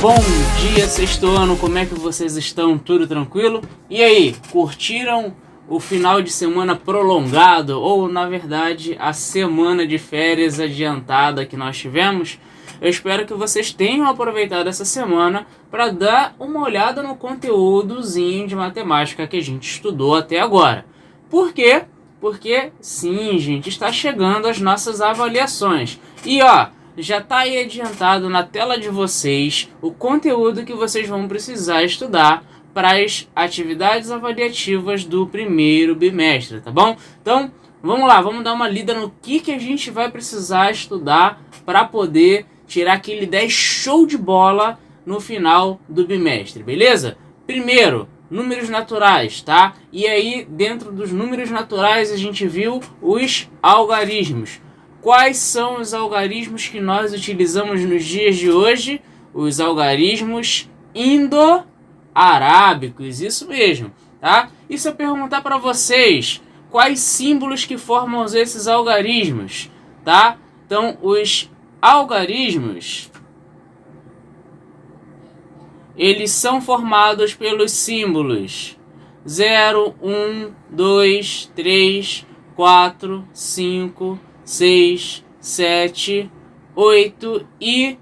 Bom dia, sexto ano, como é que vocês estão? Tudo tranquilo? E aí, curtiram o final de semana prolongado, ou na verdade a semana de férias adiantada que nós tivemos? Eu espero que vocês tenham aproveitado essa semana para dar uma olhada no conteúdozinho de matemática que a gente estudou até agora. Por quê? Porque sim, gente, está chegando as nossas avaliações. E ó, já está aí adiantado na tela de vocês o conteúdo que vocês vão precisar estudar para as atividades avaliativas do primeiro bimestre, tá bom? Então, vamos lá, vamos dar uma lida no que a gente vai precisar estudar para poder tirar aquele 10 show de bola no final do bimestre, beleza? Primeiro, números naturais, tá? E aí, dentro dos números naturais, a gente viu os algarismos. Quais são os algarismos que nós utilizamos nos dias de hoje? Os algarismos indo-arábicos, isso mesmo, tá? E se eu perguntar para vocês, quais símbolos que formam esses algarismos, tá? Então, os algarismos, eles são formados pelos símbolos 0, 1, 2, 3, 4, 5, 6, 7, 8 e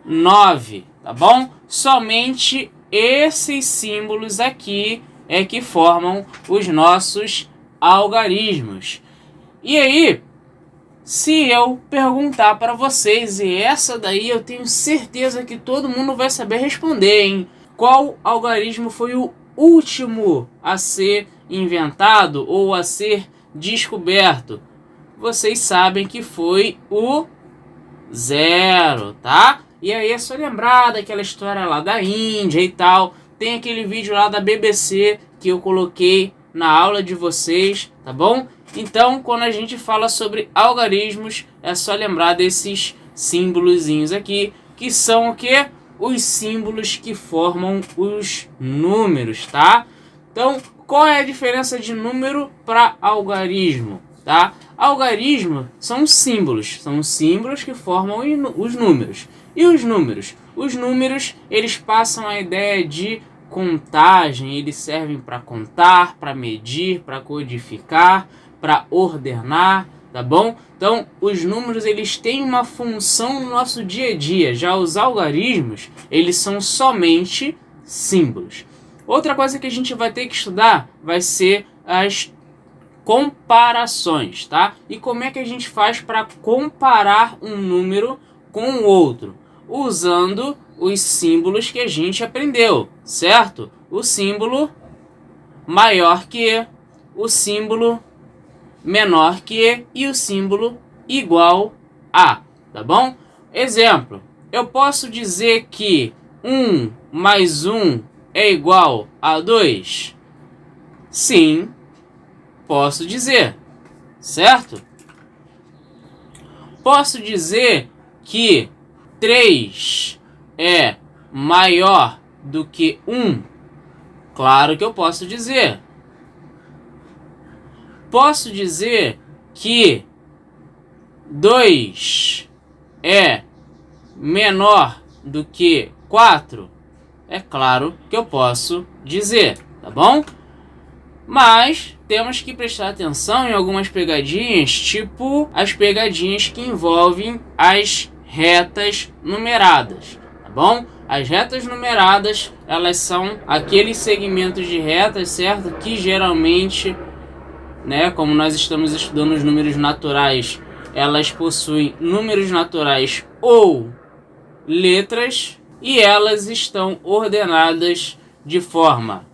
9, tá bom? Somente esses símbolos aqui é que formam os nossos algarismos. E aí, se eu perguntar para vocês, e essa daí eu tenho certeza que todo mundo vai saber responder, hein? Qual algarismo foi o último a ser inventado ou a ser descoberto? Vocês sabem que foi o 0, tá? E aí é só lembrar daquela história lá da Índia e tal. Tem aquele vídeo lá da BBC que eu coloquei na aula de vocês, tá bom? Então, quando a gente fala sobre algarismos, é só lembrar desses símbolozinhos aqui, que são o quê? Os símbolos que formam os números, tá? Então, qual é a diferença de número para algarismo, tá? Algarismo são símbolos que formam os números. E os números? Os números, eles passam a ideia de contagem, eles servem para contar, para medir, para codificar, para ordenar, tá bom? Então, os números, eles têm uma função no nosso dia a dia. Já os algarismos, eles são somente símbolos. Outra coisa que a gente vai ter que estudar vai ser as comparações, tá? E como é que a gente faz para comparar um número com o outro? Usando os símbolos que a gente aprendeu, certo? O símbolo maior que, o símbolo menor que e o símbolo igual a, tá bom? Exemplo, eu posso dizer que 1 mais 1 é igual a 2? Sim, posso dizer, certo? Posso dizer que 3 é maior do que 1? Claro que eu posso dizer. Posso dizer que 2 é menor do que 4? É claro que eu posso dizer, tá bom? Mas temos que prestar atenção em algumas pegadinhas, tipo as pegadinhas que envolvem as retas numeradas, tá bom? As retas numeradas, elas são aqueles segmentos de retas, certo? Que geralmente, né, como nós estamos estudando os números naturais, elas possuem números naturais ou letras e elas estão ordenadas de forma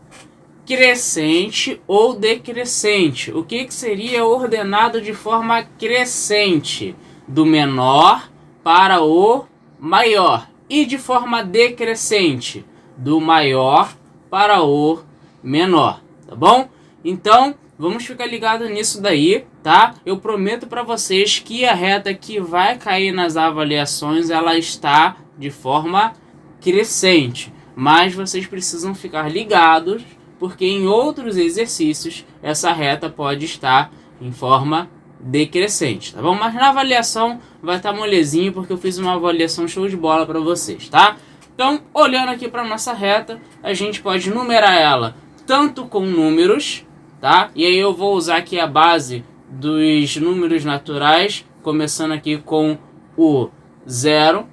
crescente ou decrescente. O que seria ordenado de forma crescente? Do menor para o maior. E de forma decrescente? Do maior para o menor. Tá bom? Então, vamos ficar ligado nisso daí, tá? Eu prometo para vocês que a reta que vai cair nas avaliações, ela está de forma crescente. Mas vocês precisam ficar ligados, porque em outros exercícios essa reta pode estar em forma decrescente, tá bom? Mas na avaliação vai estar molezinho, porque eu fiz uma avaliação show de bola para vocês, tá? Então, olhando aqui para a nossa reta, a gente pode numerar ela tanto com números, tá? E aí eu vou usar aqui a base dos números naturais, começando aqui com o 0,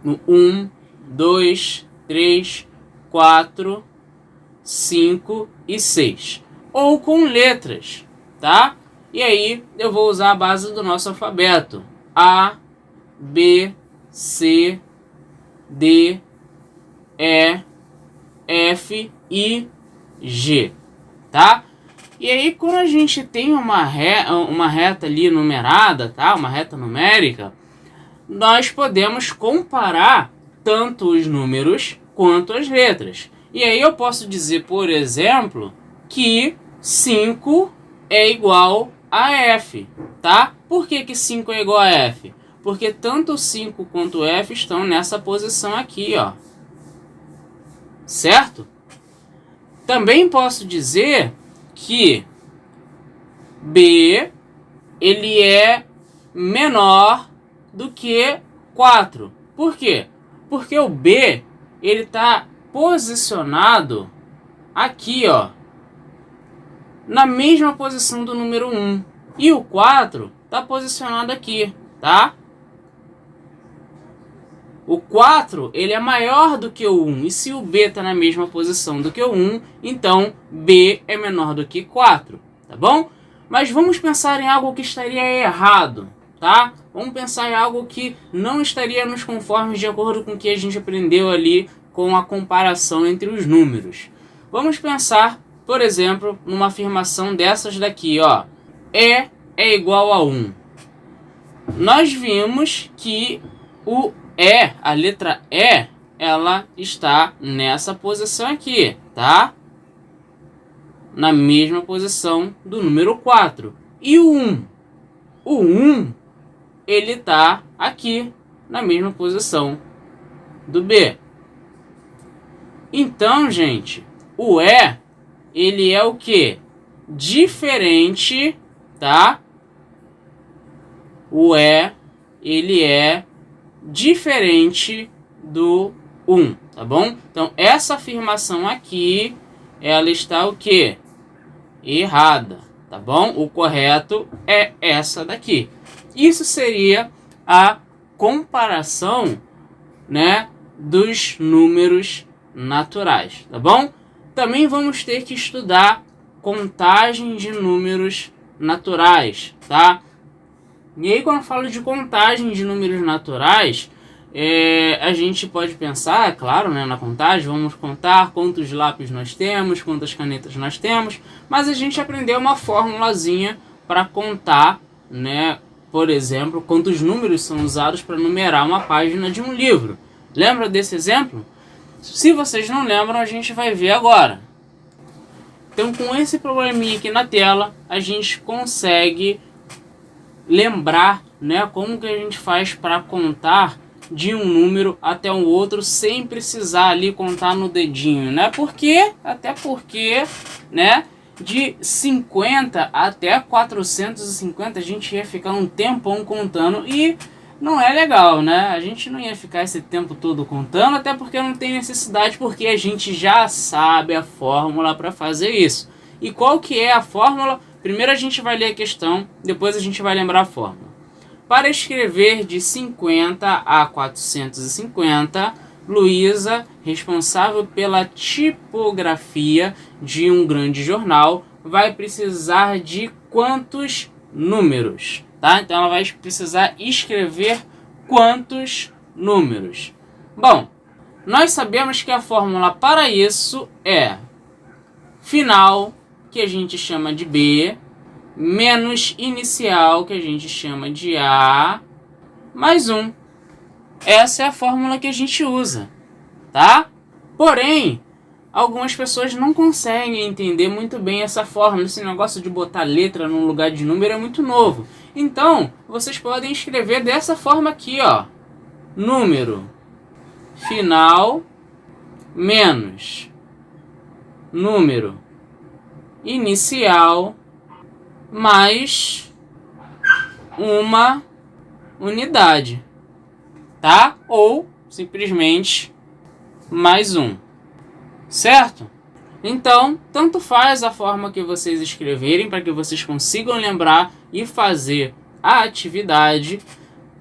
no 1, 2, 3, 4, 5 e 6. Ou com letras, tá? E aí eu vou usar a base do nosso alfabeto. A, B, C, D, E, F e G, tá? E aí quando a gente tem uma reta ali numerada, tá? Uma reta numérica, nós podemos comparar tanto os números quanto as letras. E aí eu posso dizer, por exemplo, que 5 é igual a F, tá? Por que 5 é igual a F? Porque tanto 5 quanto F estão nessa posição aqui, ó. Certo? Também posso dizer que B ele é menor do que 4. Por quê? Porque o B ele está posicionado aqui, ó, na mesma posição do número 1. E o 4 está posicionado aqui, tá? O 4 ele é maior do que o 1. E se o B está na mesma posição do que o 1, então B é menor do que 4, tá bom? Mas vamos pensar em algo que estaria errado, tá? Vamos pensar em algo que não estaria nos conformes de acordo com o que a gente aprendeu ali com a comparação entre os números. Vamos pensar, por exemplo, numa afirmação dessas daqui, ó. E é igual a 1. Nós vimos que o E, a letra E, ela está nessa posição aqui, tá? Na mesma posição do número 4. E o 1? O 1, ele está aqui, na mesma posição do B. Então, gente, o E, ele é o quê? Diferente, tá? O E, ele é diferente do 1, tá bom? Então, essa afirmação aqui, ela está o quê? Errada, tá bom? O correto é essa daqui. Isso seria a comparação, né, dos números naturais, tá bom? Também vamos ter que estudar contagem de números naturais, tá? E aí quando eu falo de contagem de números naturais, a gente pode pensar, claro, né, na contagem, vamos contar quantos lápis nós temos, quantas canetas nós temos, mas a gente aprendeu uma formulazinha para contar, né, por exemplo, quantos números são usados para numerar uma página de um livro. Lembra desse exemplo? Se vocês não lembram, a gente vai ver agora. Então, com esse probleminha aqui na tela, a gente consegue lembrar, né, como que a gente faz para contar de um número até um outro sem precisar ali contar no dedinho, né? Até porque, né, de 50 até 450 a gente ia ficar um tempão contando e não é legal, né? A gente não ia ficar esse tempo todo contando, até porque não tem necessidade, porque a gente já sabe a fórmula para fazer isso. E qual que é a fórmula? Primeiro a gente vai ler a questão, depois a gente vai lembrar a fórmula. Para escrever de 50 a 450, Luísa, responsável pela tipografia de um grande jornal, vai precisar de quantos números? Tá? Então ela vai precisar escrever quantos números? Bom, nós sabemos que a fórmula para isso é final, que a gente chama de B, menos inicial, que a gente chama de A, mais 1. Essa é a fórmula que a gente usa, tá? Porém, algumas pessoas não conseguem entender muito bem essa fórmula. Esse negócio de botar letra no lugar de número é muito novo. Então, vocês podem escrever dessa forma aqui, ó. Número final menos número inicial mais uma unidade, tá? Ou simplesmente mais 1, certo? Então, tanto faz a forma que vocês escreverem para que vocês consigam lembrar e fazer a atividade,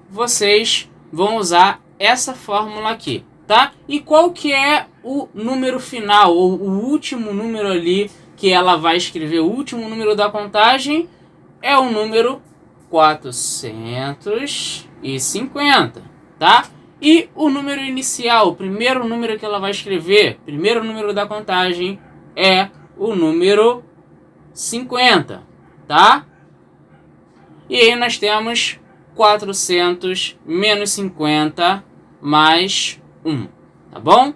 vocês vão usar essa fórmula aqui, tá? E qual que é o número final, ou o último número ali que ela vai escrever, o último número da contagem é o número 450, tá? E o número inicial, o primeiro número que ela vai escrever, primeiro número da contagem, é o número 50, tá? E aí nós temos 400 menos 50 mais 1, tá bom?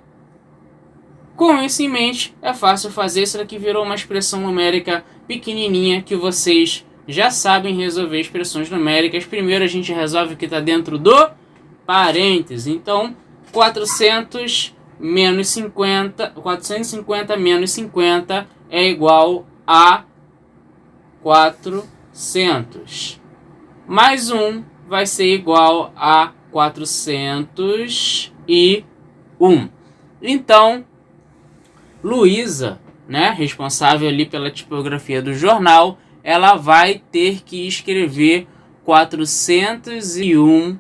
Com isso em mente, é fácil fazer. Isso daqui virou uma expressão numérica pequenininha que vocês já sabem resolver expressões numéricas. Primeiro a gente resolve o que está dentro do parênteses. Então, 450 menos 50 é igual a 400. Mais 1 vai ser igual a 401. Então, Luísa, né, responsável ali pela tipografia do jornal, ela vai ter que escrever 401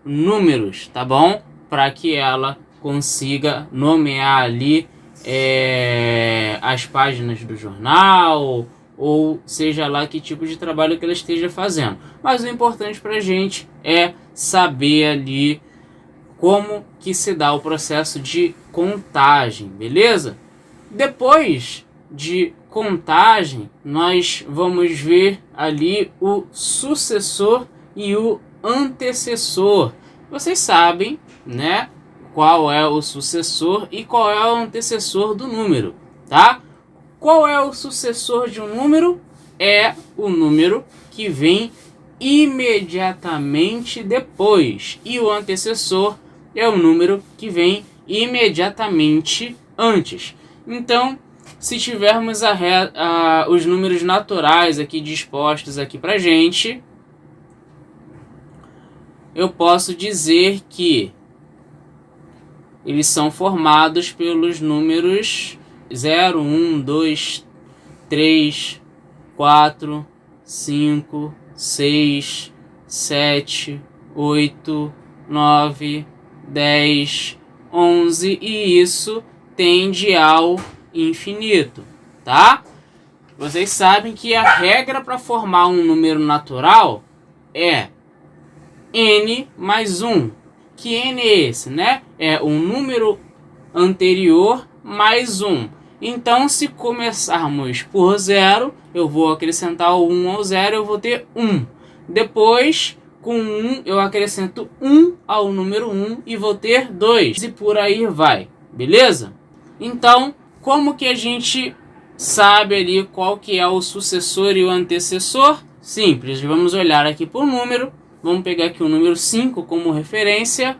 números, tá bom? Para que ela consiga nomear ali as páginas do jornal, ou seja lá que tipo de trabalho que ela esteja fazendo. Mas o importante para a gente é saber ali como que se dá o processo de contagem, beleza? Depois de contagem, nós vamos ver ali o sucessor e o antecessor. Vocês sabem, né, qual é o sucessor e qual é o antecessor do número, tá? Qual é o sucessor de um número? É o número que vem imediatamente depois. E o antecessor é o número que vem imediatamente antes. Então, se tivermos os números naturais aqui dispostos aqui pra gente, eu posso dizer que eles são formados pelos números 0, 1, 2, 3, 4, 5, 6, 7, 8, 9, 10, 11 e isso tende ao infinito, tá? Vocês sabem que a regra para formar um número natural é n mais 1. Que n é esse, né? É um número anterior mais 1. Então, se começarmos por 0, eu vou acrescentar o 1 ao 0, eu vou ter 1. Depois, com 1, eu acrescento 1 ao número 1 e vou ter 2. E por aí vai, beleza? Então, como que a gente sabe ali qual que é o sucessor e o antecessor? Simples, vamos olhar aqui para o número. Vamos pegar aqui o número 5 como referência.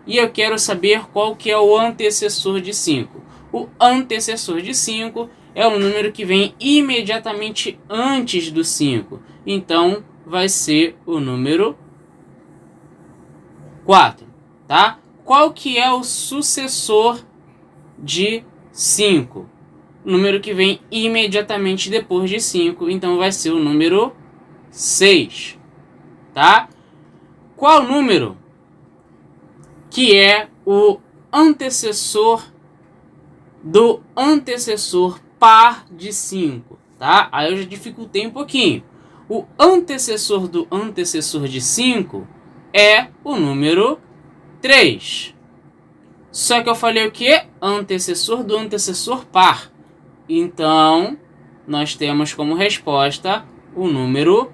E eu quero saber qual que é o antecessor de 5. O antecessor de 5 é o número que vem imediatamente antes do 5. Então, vai ser o número 4, tá? Qual que é o sucessor de 5? O número que vem imediatamente depois de 5. Então, vai ser o número 6, tá? Qual número que é o antecessor do antecessor par de 5, tá? Aí eu já dificultei um pouquinho. O antecessor do antecessor de 5 é o número 3. Só que eu falei o que? Antecessor do antecessor par. Então, nós temos como resposta o número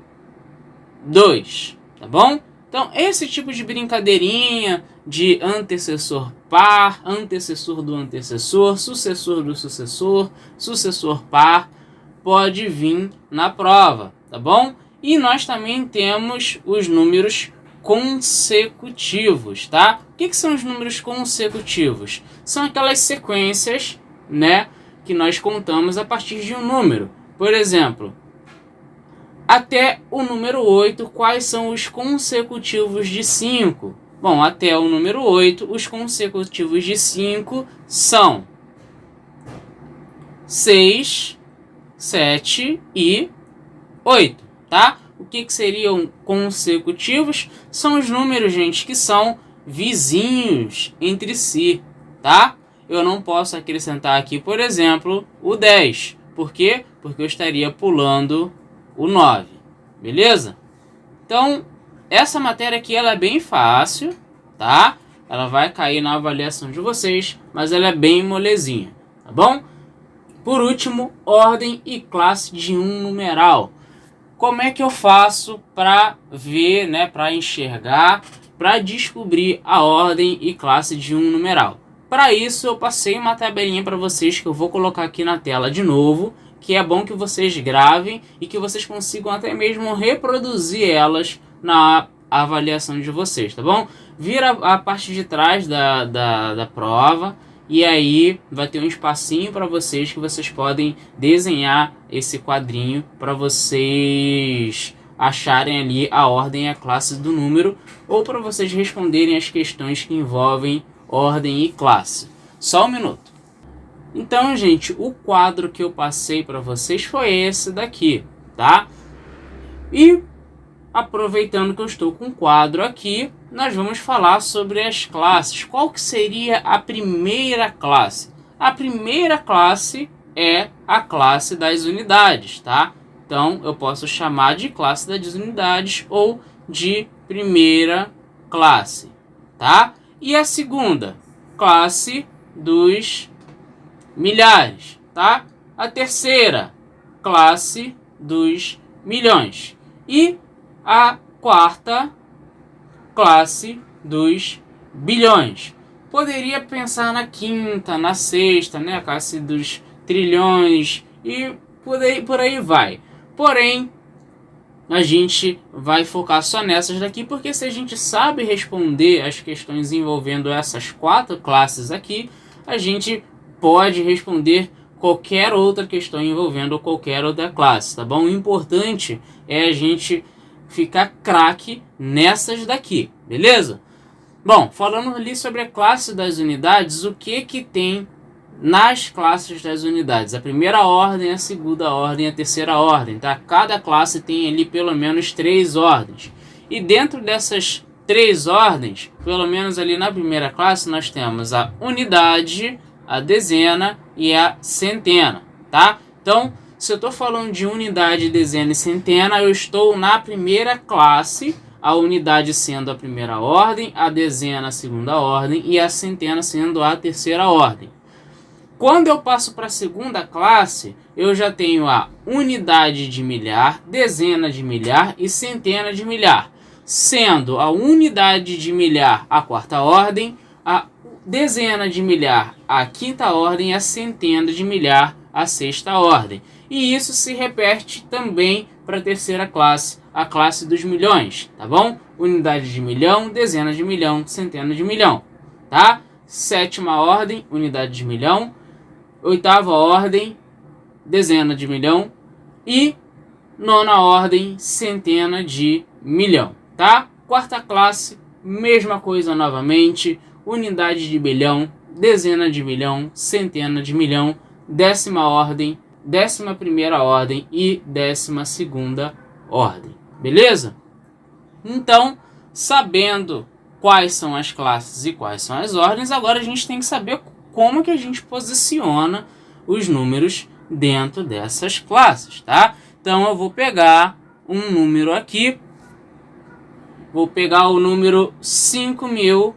2, tá bom? Então, esse tipo de brincadeirinha de antecessor par, antecessor do antecessor, sucessor do sucessor, sucessor par, pode vir na prova, tá bom? E nós também temos os números consecutivos, tá? O que são os números consecutivos? São aquelas sequências, né, que nós contamos a partir de um número. Por exemplo, até o número 8, quais são os consecutivos de 5? Bom, até o número 8, os consecutivos de 5 são 6, 7 e 8, tá? O que seriam consecutivos? São os números, gente, que são vizinhos entre si, tá? Eu não posso acrescentar aqui, por exemplo, o 10. Por quê? Porque eu estaria pulando o 9, beleza? Então, essa matéria aqui ela é bem fácil, tá? Ela vai cair na avaliação de vocês, mas ela é bem molezinha, tá bom? Por último, ordem e classe de um numeral. Como é que eu faço para ver, né, para enxergar, para descobrir a ordem e classe de um numeral? Para isso, eu passei uma tabelinha para vocês que eu vou colocar aqui na tela de novo, que é bom que vocês gravem e que vocês consigam até mesmo reproduzir elas na avaliação de vocês, tá bom? Vira a parte de trás da prova e aí vai ter um espacinho para vocês que vocês podem desenhar esse quadrinho para vocês acharem ali a ordem e a classe do número ou para vocês responderem as questões que envolvem ordem e classe. Só um minuto. Então, gente, o quadro que eu passei para vocês foi esse daqui, tá? E aproveitando que eu estou com o quadro aqui, nós vamos falar sobre as classes. Qual que seria a primeira classe? A primeira classe é a classe das unidades, tá? Então, eu posso chamar de classe das unidades ou de primeira classe, tá? E a segunda, classe dos milhares, tá? A terceira, classe dos milhões. E a quarta, classe dos bilhões. Poderia pensar na quinta, na sexta, né? A classe dos trilhões e por aí vai. Porém, a gente vai focar só nessas daqui, porque se a gente sabe responder as questões envolvendo essas quatro classes aqui, a gente pode responder qualquer outra questão envolvendo qualquer outra classe, tá bom? O importante é a gente ficar craque nessas daqui, beleza? Bom, falando ali sobre a classe das unidades, o que tem nas classes das unidades? A primeira ordem, a segunda ordem, a terceira ordem, tá? Cada classe tem ali pelo menos 3 ordens. E dentro dessas 3 ordens, pelo menos ali na primeira classe, nós temos a unidade, a dezena e a centena, tá? Então, se eu estou falando de unidade, dezena e centena, eu estou na primeira classe, a unidade sendo a primeira ordem, a dezena a segunda ordem e a centena sendo a terceira ordem. Quando eu passo para a segunda classe, eu já tenho a unidade de milhar, dezena de milhar e centena de milhar, sendo a unidade de milhar a quarta ordem, a dezena de milhar a quinta ordem e a centena de milhar a sexta ordem. E isso se repete também para a terceira classe, a classe dos milhões, tá bom? Unidade de milhão, dezena de milhão, centena de milhão, tá? Sétima ordem, unidade de milhão. Oitava ordem, dezena de milhão. E nona ordem, centena de milhão, tá? Quarta classe, mesma coisa novamente. Unidade de bilhão, dezena de milhão, centena de milhão. Décima ordem, 11ª ordem e 12ª ordem. Beleza? Então, sabendo quais são as classes e quais são as ordens, agora a gente tem que saber como que a gente posiciona os números dentro dessas classes, tá? Então eu vou pegar um número aqui, vou pegar o número 5.000,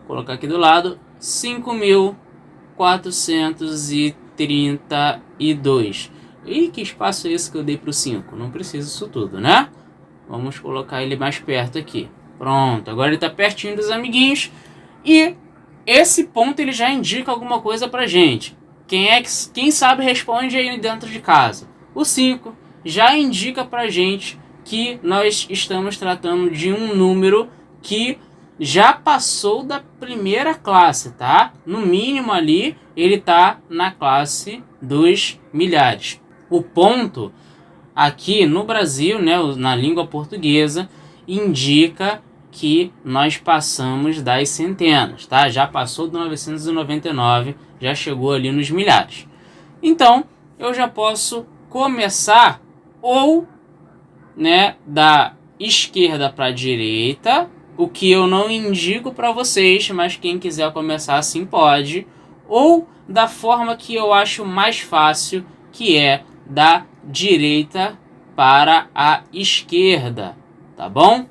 colocar aqui do lado, 5.432. E que espaço é esse que eu dei para o 5? Não precisa isso tudo, né? Vamos colocar ele mais perto aqui. Pronto, agora ele está pertinho dos amiguinhos. E esse ponto ele já indica alguma coisa pra gente. Quem sabe responde aí dentro de casa. O 5 já indica pra gente que nós estamos tratando de um número que já passou da primeira classe, tá? No mínimo ali ele tá na classe dos milhares. O ponto aqui no Brasil, né, na língua portuguesa, indica que nós passamos das centenas, tá? Já passou do 999, já chegou ali nos milhares. Então, eu já posso começar ou, né, da esquerda para a direita, o que eu não indico para vocês, mas quem quiser começar assim pode, ou da forma que eu acho mais fácil, que é da direita para a esquerda, tá bom?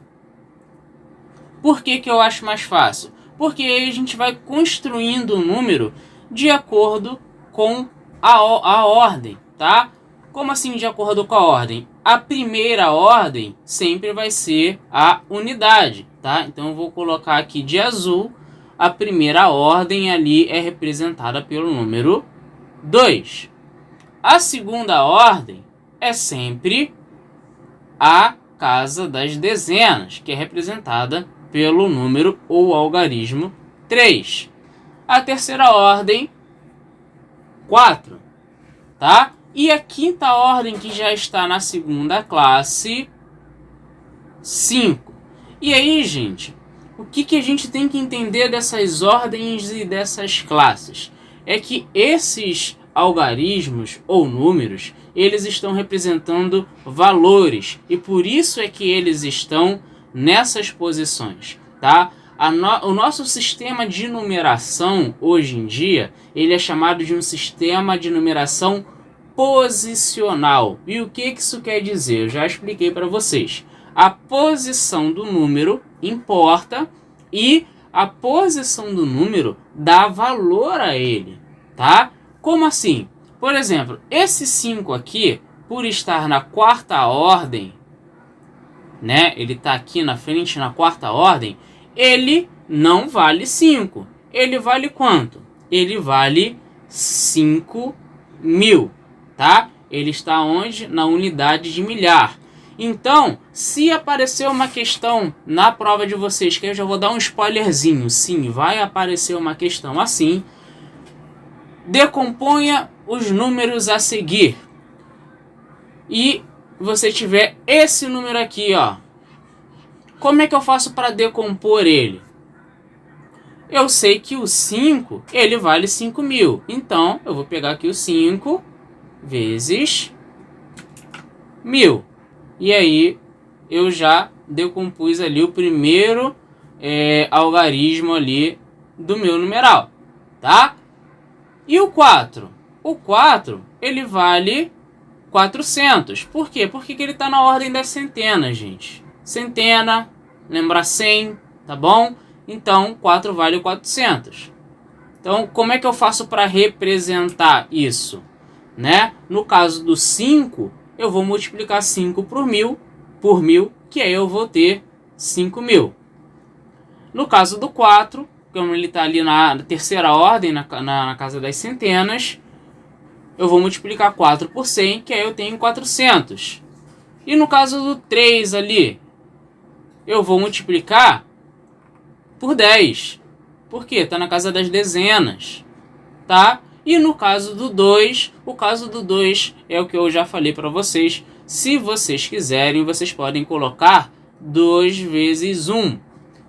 Por que eu acho mais fácil? Porque aí a gente vai construindo o número de acordo com a ordem, tá? Como assim de acordo com a ordem? A primeira ordem sempre vai ser a unidade, tá? Então eu vou colocar aqui de azul, a primeira ordem ali é representada pelo número 2. A segunda ordem é sempre a casa das dezenas, que é representada pelo número ou algarismo 3. A terceira ordem, 4, tá? E a quinta ordem, que já está na segunda classe, 5. E aí, gente, o que a gente tem que entender dessas ordens e dessas classes? É que esses algarismos ou números, eles estão representando valores, e por isso é que eles estão nessas posições, tá? O nosso sistema de numeração, hoje em dia, ele é chamado de um sistema de numeração posicional. E o que isso quer dizer? Eu já expliquei para vocês. A posição do número importa e a posição do número dá valor a ele, tá? Como assim? Por exemplo, esse 5 aqui, por estar na quarta ordem, né? Ele está aqui na frente na quarta ordem, ele não vale 5. Ele vale quanto? Ele vale 5.000, tá? Ele está onde? Na unidade de milhar. Então, se aparecer uma questão na prova de vocês, que eu já vou dar um spoilerzinho, sim, vai aparecer uma questão assim, decomponha os números a seguir. E você tiver esse número aqui, ó. Como é que eu faço para decompor ele? Eu sei que o 5, ele vale 5.000. Então, eu vou pegar aqui o 5 vezes 1.000. E aí, eu já decompus ali o primeiro algarismo ali do meu numeral, tá? E o 4? O 4, ele vale 400. Por quê? Porque ele está na ordem das centenas, gente. Centena, lembra 100, tá bom? Então, 4 vale 400. Então, como é que eu faço para representar isso? Né? No caso do 5, eu vou multiplicar 5 por 1.000, que aí eu vou ter 5.000. No caso do 4, como ele está ali na terceira ordem, na casa das centenas, eu vou multiplicar 4 por 100, que aí eu tenho 400. E no caso do 3 ali, eu vou multiplicar por 10. Por quê? Está na casa das dezenas, tá? E no caso do 2, o caso do 2 é o que eu já falei para vocês. Se vocês quiserem, vocês podem colocar 2 vezes 1,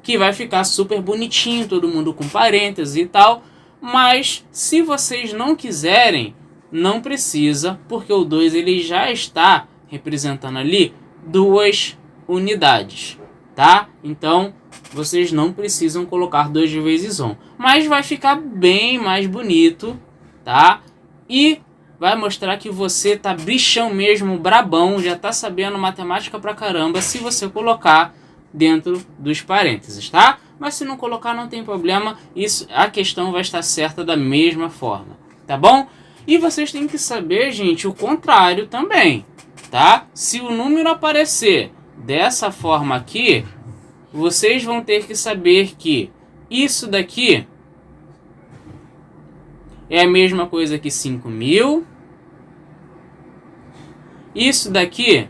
que vai ficar super bonitinho, todo mundo com parênteses e tal. Mas se vocês não quiserem, não precisa, porque o 2 ele já está representando ali 2 unidades, tá? Então, vocês não precisam colocar 2 vezes 1. Mas vai ficar bem mais bonito, tá? E vai mostrar que você tá bichão mesmo, brabão, já tá sabendo matemática pra caramba, se você colocar dentro dos parênteses, tá? Mas se não colocar, não tem problema, isso, a questão vai estar certa da mesma forma, tá bom? E vocês têm que saber, gente, o contrário também, tá? Se o número aparecer dessa forma aqui, vocês vão ter que saber que isso daqui é a mesma coisa que 5.000. Isso daqui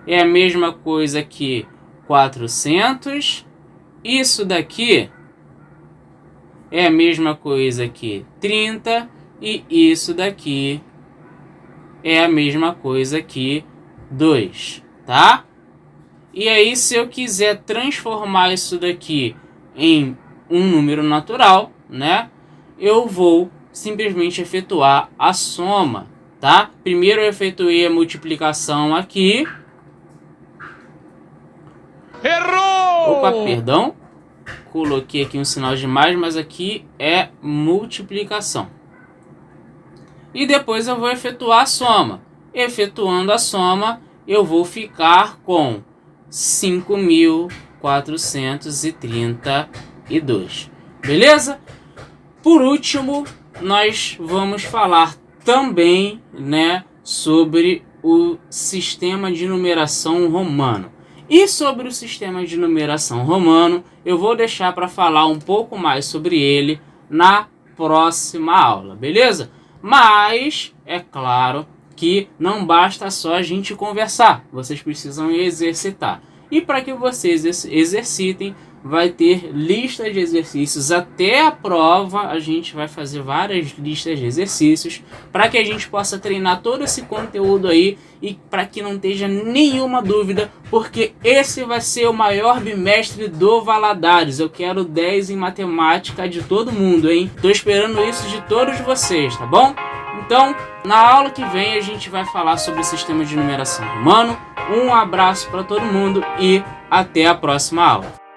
é a mesma coisa que 400. Isso daqui é a mesma coisa que 30. E isso daqui é a mesma coisa que 2, tá? E aí, se eu quiser transformar isso daqui em um número natural, né, eu vou simplesmente efetuar a soma, tá? Primeiro eu efetuei a multiplicação aqui. Errou! Opa, perdão. Coloquei aqui um sinal de mais, mas aqui é multiplicação. E depois eu vou efetuar a soma. Efetuando a soma, eu vou ficar com 5.432. Beleza? Por último, nós vamos falar também, né, sobre o sistema de numeração romano. E sobre o sistema de numeração romano, eu vou deixar para falar um pouco mais sobre ele na próxima aula, beleza? Mas, é claro que não basta só a gente conversar, vocês precisam exercitar. E para que vocês exercitem, vai ter lista de exercícios até a prova. A gente vai fazer várias listas de exercícios para que a gente possa treinar todo esse conteúdo aí e para que não esteja nenhuma dúvida, porque esse vai ser o maior bimestre do Valadares. Eu quero 10 em matemática de todo mundo, hein? Tô esperando isso de todos vocês, tá bom? Então, na aula que vem a gente vai falar sobre o sistema de numeração romano. Um abraço para todo mundo e até a próxima aula.